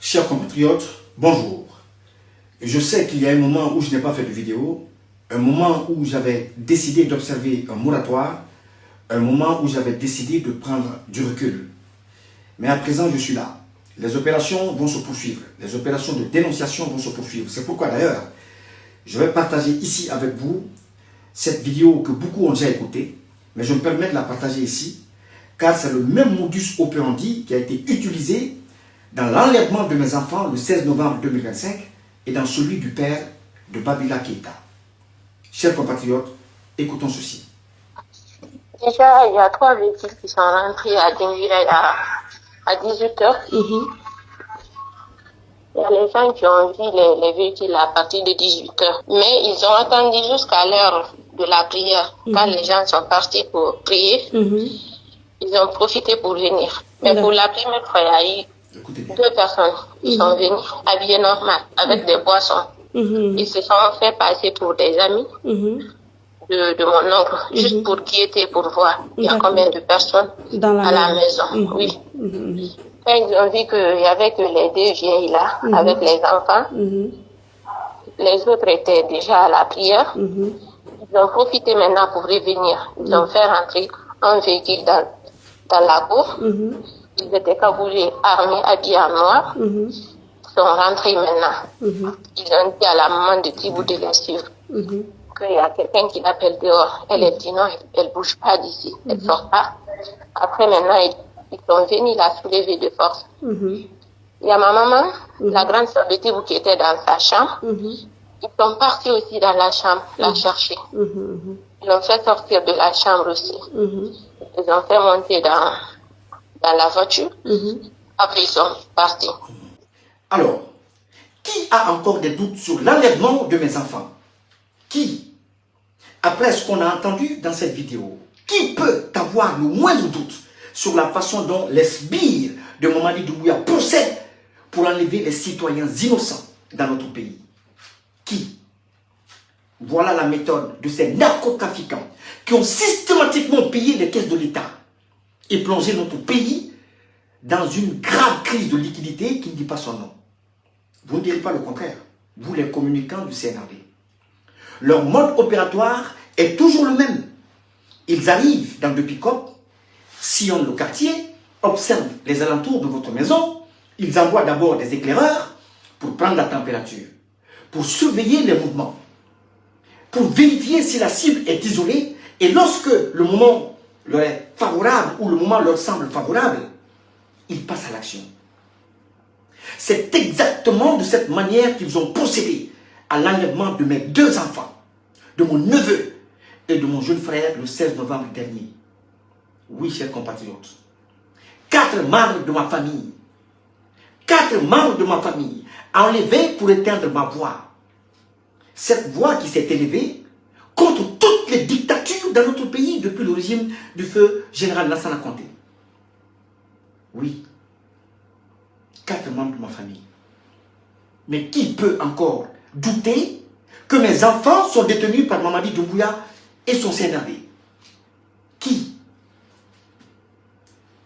Chers compatriotes, bonjour. Je sais qu'il y a un moment où je n'ai pas fait de vidéo, un moment où j'avais décidé d'observer un moratoire, un moment où j'avais décidé de prendre du recul. Mais à présent, je suis là. Les opérations vont se poursuivre. Les opérations de dénonciation vont se poursuivre. C'est pourquoi d'ailleurs, je vais partager ici avec vous cette vidéo que beaucoup ont déjà écoutée, mais je me permets de la partager ici, car c'est le même modus operandi qui a été utilisé dans l'enlèvement de mes enfants le 16 novembre 2025 et dans celui du père de Babila Keïta. Chers compatriotes, écoutons ceci. Déjà, il y a 3 véhicules qui sont rentrés à Dinguira à 18h. Il y a les gens qui ont vu les véhicules à partir de 18h. Mais ils ont attendu jusqu'à l'heure de la prière. Quand les gens sont partis pour prier, ils ont profité pour venir. Mais pour la première fois, il y a eu 2 personnes qui sont venues habillées normal, avec des boissons. Ils se sont fait passer pour des amis de mon oncle, juste pour guetter, pour voir il y a combien de personnes à la maison. Oui. Quand ils ont vu qu'il n'y avait que les 2 vieilles là, avec les enfants, les autres étaient déjà à la prière. Ils ont profité maintenant pour revenir. Ils ont fait rentrer un véhicule dans la cour. Ils étaient cagoulés, armés, habillés en noir. Ils sont rentrés maintenant. Ils ont dit à la maman de Tibou de les suivre. Qu'il y a quelqu'un qui l'appelle dehors. Elle a dit non, elle ne bouge pas d'ici. Elle ne sort pas. Après maintenant, ils sont venus la soulever de force. Il y a ma maman, la grande sœur de Tibou qui était dans sa chambre. Ils sont partis aussi dans la chambre, la chercher. Ils l'ont fait sortir de la chambre aussi. Ils ont fait monter dans la voiture. Après, ils sont partis. Alors, qui a encore des doutes sur l'enlèvement de mes enfants? Qui? Après ce qu'on a entendu dans cette vidéo, qui peut avoir le moindre doute sur la façon dont les sbires de Mamadi Doumbouya procèdent pour enlever les citoyens innocents dans notre pays? Qui? Voilà la méthode de ces narcotrafiquants qui ont systématiquement pillé les caisses de l'État et plongé notre pays dans une grave crise de liquidité qui ne dit pas son nom. Vous ne direz pas le contraire, vous les communicants du CNRD. Leur mode opératoire est toujours le même. Ils arrivent dans le pick-up, sillonnent le quartier, observent les alentours de votre maison, ils envoient d'abord des éclaireurs pour prendre la température, pour surveiller les mouvements, pour vérifier si la cible est isolée, et lorsque le moment leur est favorable ou le moment leur semble favorable, ils passent à l'action. C'est exactement de cette manière qu'ils ont procédé à l'enlèvement de mes 2 enfants, de mon neveu et de mon jeune frère le 16 novembre dernier. Oui, chers compatriotes, 4 membres de ma famille, 4 membres de ma famille enlevés pour éteindre ma voix. Cette voix qui s'est élevée contre toutes les dictatures dans notre pays depuis le régime du feu général Lassana Conté. Oui, 4 membres de ma famille. Mais qui peut encore douter que mes enfants sont détenus par Mamadi Doumbouya et son CNRD? Qui?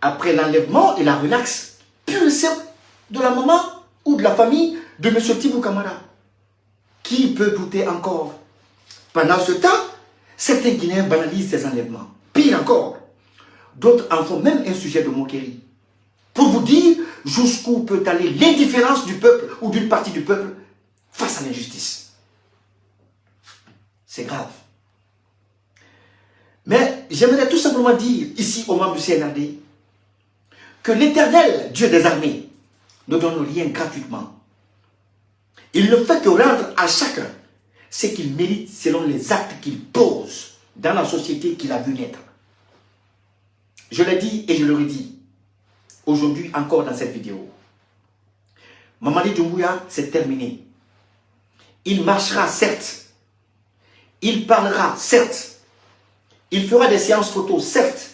Après l'enlèvement et la relaxe pure et simple de la maman ou de la famille de M. Tibou Kamara. Qui peut douter encore? Pendant ce temps, certains Guinéens banalisent ces enlèvements. Pire encore, d'autres en font même un sujet de moquerie. Pour vous dire jusqu'où peut aller l'indifférence du peuple ou d'une partie du peuple face à l'injustice. C'est grave. Mais j'aimerais tout simplement dire ici aux membres du CNRD que l'Éternel, Dieu des armées, ne donne rien gratuitement. Il ne fait que rendre à chacun ce qu'il mérite selon les actes qu'il pose dans la société qu'il a vu naître. Je l'ai dit et je le redis aujourd'hui encore dans cette vidéo. Mamadi Doumbouya, c'est terminé. Il marchera certes, il parlera certes, il fera des séances photos certes,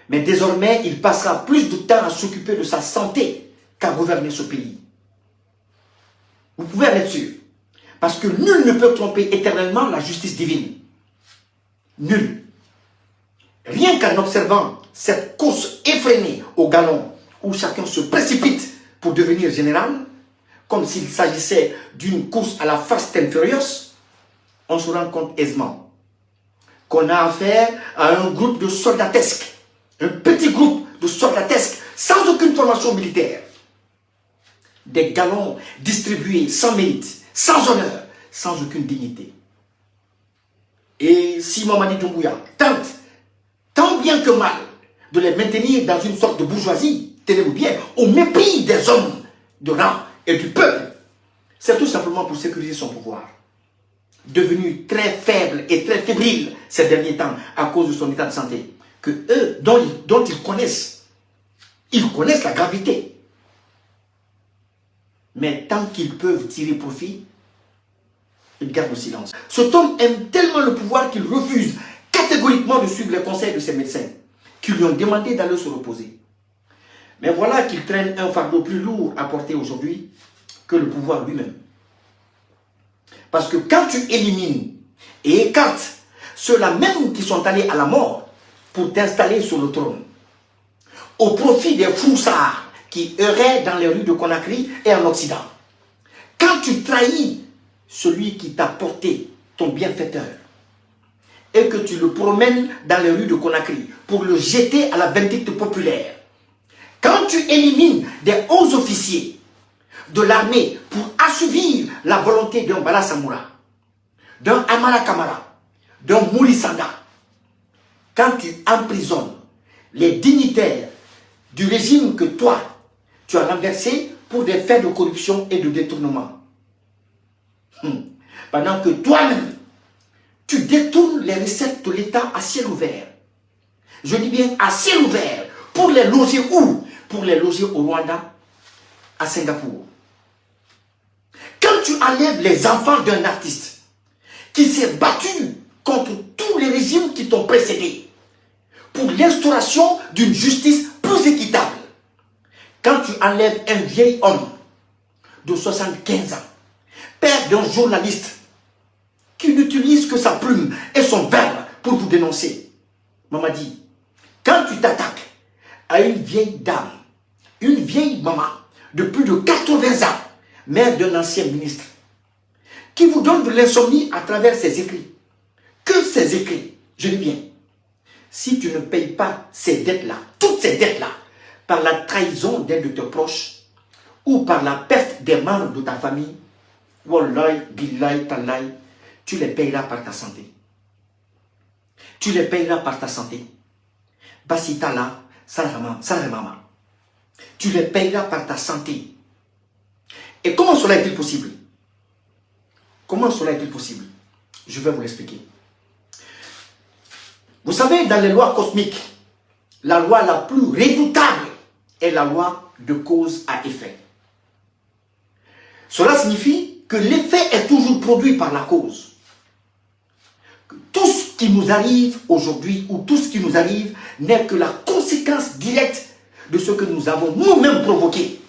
mais désormais il passera plus de temps à s'occuper de sa santé qu'à gouverner ce pays. Vous pouvez en être sûr, parce que nul ne peut tromper éternellement la justice divine. Nul. Rien qu'en observant cette course effrénée au galon où chacun se précipite pour devenir général, comme s'il s'agissait d'une course à la Fast and Furious, on se rend compte aisément qu'on a affaire à un groupe de soldatesques, un petit groupe de soldatesques sans aucune formation militaire. Des galons distribués sans mérite, sans honneur, sans aucune dignité. Et si Mamadi Doumbouya tente, tant bien que mal, de les maintenir dans une sorte de bourgeoisie, tenez-vous bien, au mépris des hommes de rang et du peuple, c'est tout simplement pour sécuriser son pouvoir. Devenu très faible et très fébrile ces derniers temps à cause de son état de santé, que eux, dont ils connaissent la gravité. Mais tant qu'ils peuvent tirer profit, ils gardent le silence. Cet homme aime tellement le pouvoir qu'il refuse catégoriquement de suivre les conseils de ses médecins, qui lui ont demandé d'aller se reposer. Mais voilà qu'il traîne un fardeau plus lourd à porter aujourd'hui que le pouvoir lui-même. Parce que quand tu élimines et écartes ceux-là même qui sont allés à la mort pour t'installer sur le trône, au profit des froussards qui erraient dans les rues de Conakry et en Occident, quand tu trahis celui qui t'a porté ton bienfaiteur et que tu le promènes dans les rues de Conakry pour le jeter à la vindicte populaire, quand tu élimines des hauts officiers de l'armée pour assouvir la volonté d'un Bala Samoura, d'un Amara Kamara, d'un Mouri Sanda, quand tu emprisonnes les dignitaires du régime que toi, tu as renversé pour des faits de corruption et de détournement, pendant que toi-même, tu détournes les recettes de l'État à ciel ouvert. Je dis bien à ciel ouvert, pour les loger où? Pour les loger au Rwanda, à Singapour. Quand tu enlèves les enfants d'un artiste qui s'est battu contre tous les régimes qui t'ont précédé pour l'instauration d'une justice plus équitable, quand tu enlèves un vieil homme de 75 ans, père d'un journaliste qui n'utilise que sa plume et son verbe pour vous dénoncer, Mamadi, quand tu t'attaques à une vieille dame, une vieille maman de plus de 80 ans, mère d'un ancien ministre, qui vous donne de l'insomnie à travers ses écrits. Que ses écrits, je dis bien, si tu ne payes pas ces dettes-là, toutes ces dettes-là, par la trahison d'un de tes proches, ou par la perte des membres de ta famille, wallahi, billahi, tallahi, tu les payeras par ta santé. Tu les payeras par ta santé. Basitala, Saramama. Tu les payeras par ta santé. Et comment cela est-il possible? Comment cela est-il possible? Je vais vous l'expliquer. Vous savez, dans les lois cosmiques, la loi la plus redoutable est la loi de cause à effet. Cela signifie que l'effet est toujours produit par la cause. Tout ce qui nous arrive aujourd'hui, ou tout ce qui nous arrive, n'est que la conséquence directe de ce que nous avons nous-mêmes provoqué.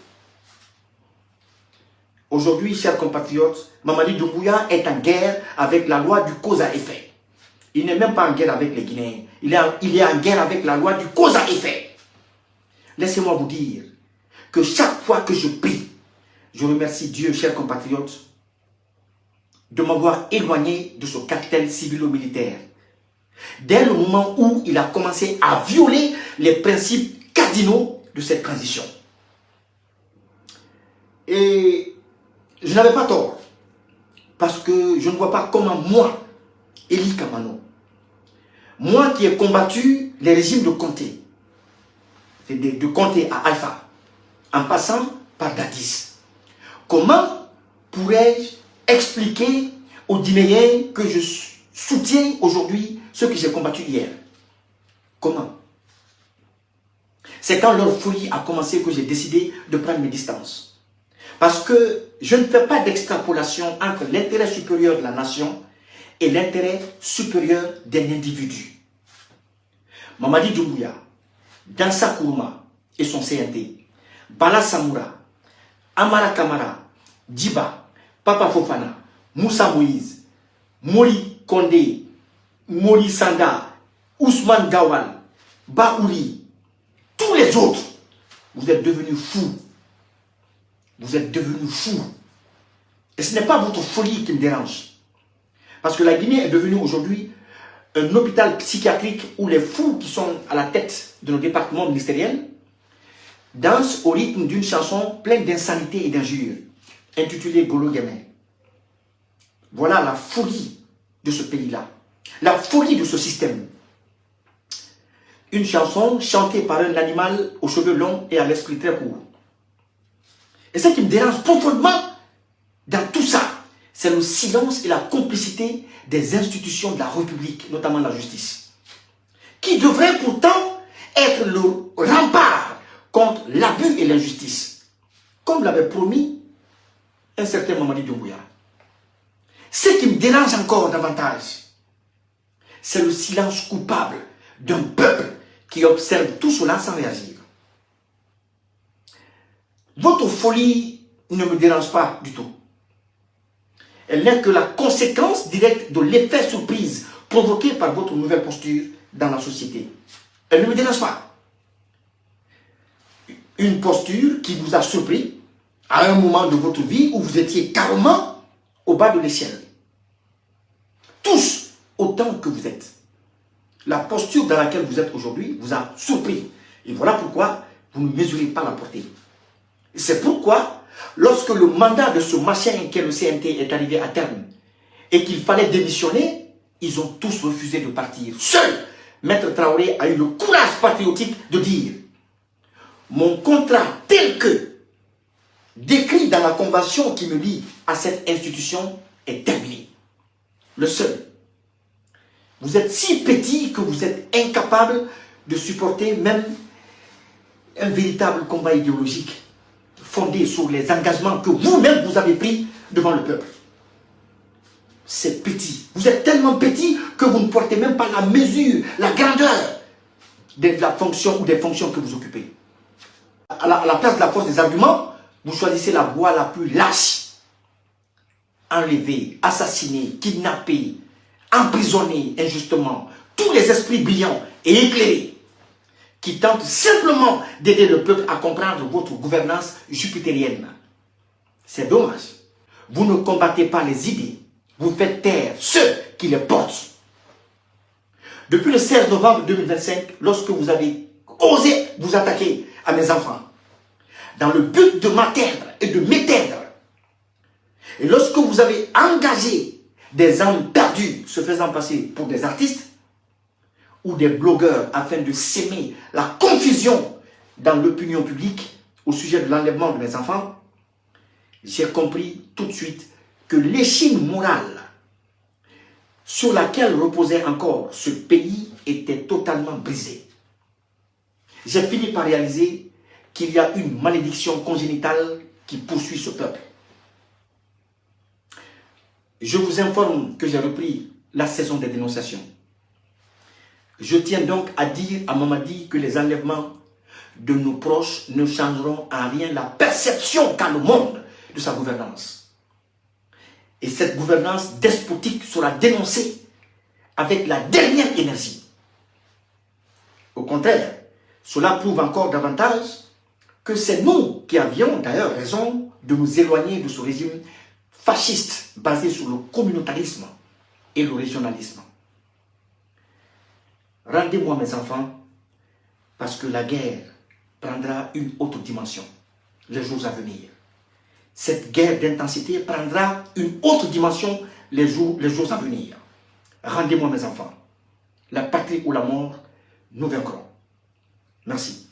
Aujourd'hui, chers compatriotes, Mamadi Doumbouya est en guerre avec la loi du cause à effet. Il n'est même pas en guerre avec les Guinéens. Il est en guerre avec la loi du cause à effet. Laissez-moi vous dire que chaque fois que je prie, je remercie Dieu, chers compatriotes, de m'avoir éloigné de ce cartel civilo-militaire. Dès le moment où il a commencé à violer les principes cardinaux de cette transition. Et je n'avais pas tort, parce que je ne vois pas comment moi, Eli Kamano, moi qui ai combattu les régimes de Conté, de Conté à Alpha, en passant par Dadis, comment pourrais-je expliquer aux Guinéens que je soutiens aujourd'hui ceux que j'ai combattus hier? Comment? C'est quand leur folie a commencé que j'ai décidé de prendre mes distances. Parce que je ne fais pas d'extrapolation entre l'intérêt supérieur de la nation et l'intérêt supérieur d'un individu. Mamadi Doumbouya, Dansa Kourouma et son CNT, Bala Samoura, Amara Kamara, Djiba, Papa Fofana, Moussa Moïse, Mori Kondé, Mori Sanda, Ousmane Gawal, Baouli, tous les autres, vous êtes devenus fous. vous êtes devenus fous. Et ce n'est pas votre folie qui me dérange. Parce que la Guinée est devenue aujourd'hui un hôpital psychiatrique où les fous qui sont à la tête de nos départements ministériels dansent au rythme d'une chanson pleine d'insanité et d'injures, intitulée Golo Gamin. Voilà la folie de ce pays-là, la folie de ce système. Une chanson chantée par un animal aux cheveux longs et à l'esprit très court. Et ce qui me dérange profondément dans tout ça, c'est le silence et la complicité des institutions de la République, notamment la justice, qui devrait pourtant être le rempart contre l'abus et l'injustice, comme l'avait promis un certain Mamadi Doumbouya. Ce qui me dérange encore davantage, c'est le silence coupable d'un peuple qui observe tout cela sans réagir. Votre folie ne me dérange pas du tout. Elle n'est que la conséquence directe de l'effet surprise provoqué par votre nouvelle posture dans la société. Elle ne me dérange pas. Une posture qui vous a surpris à un moment de votre vie où vous étiez carrément au bas de l'échelle. Tous autant que vous êtes. La posture dans laquelle vous êtes aujourd'hui vous a surpris. Et voilà pourquoi vous ne mesurez pas la portée. C'est pourquoi, lorsque le mandat de ce machin qu'est le CNT est arrivé à terme et qu'il fallait démissionner, ils ont tous refusé de partir. Seul Maître Traoré a eu le courage patriotique de dire « Mon contrat tel que décrit dans la convention qui me lie à cette institution est terminé. » Le seul. Vous êtes si petit que vous êtes incapable de supporter même un véritable combat idéologique fondé sur les engagements que vous-même vous avez pris devant le peuple. C'est petit. Vous êtes tellement petit que vous ne portez même pas la mesure, la grandeur de la fonction ou des fonctions que vous occupez. À la place de la force des arguments, vous choisissez la voie la plus lâche. Enlever, assassiner, kidnapper, emprisonner injustement tous les esprits brillants et éclairés qui tentent simplement d'aider le peuple à comprendre votre gouvernance jupitérienne. C'est dommage. Vous ne combattez pas les idées, vous faites taire ceux qui les portent. Depuis le 16 novembre 2025, lorsque vous avez osé vous attaquer à mes enfants, dans le but de m'atteindre et de m'éteindre, et lorsque vous avez engagé des âmes perdues se faisant passer pour des artistes ou des blogueurs afin de s'aimer la confusion dans l'opinion publique au sujet de l'enlèvement de mes enfants, j'ai compris tout de suite que l'échine morale sur laquelle reposait encore ce pays était totalement brisée. J'ai fini par réaliser qu'il y a une malédiction congénitale qui poursuit ce peuple. Je vous informe que j'ai repris la saison des dénonciations. Je tiens donc à dire à Mamadi que les enlèvements de nos proches ne changeront en rien la perception qu'a le monde de sa gouvernance. Et cette gouvernance despotique sera dénoncée avec la dernière énergie. Au contraire, cela prouve encore davantage que c'est nous qui avions d'ailleurs raison de nous éloigner de ce régime fasciste basé sur le communautarisme et le régionalisme. Rendez-moi mes enfants, parce que la guerre prendra une autre dimension les jours à venir. Cette guerre d'intensité prendra une autre dimension les jours à venir. Rendez-moi mes enfants. La patrie ou la mort, nous vaincrons. Merci.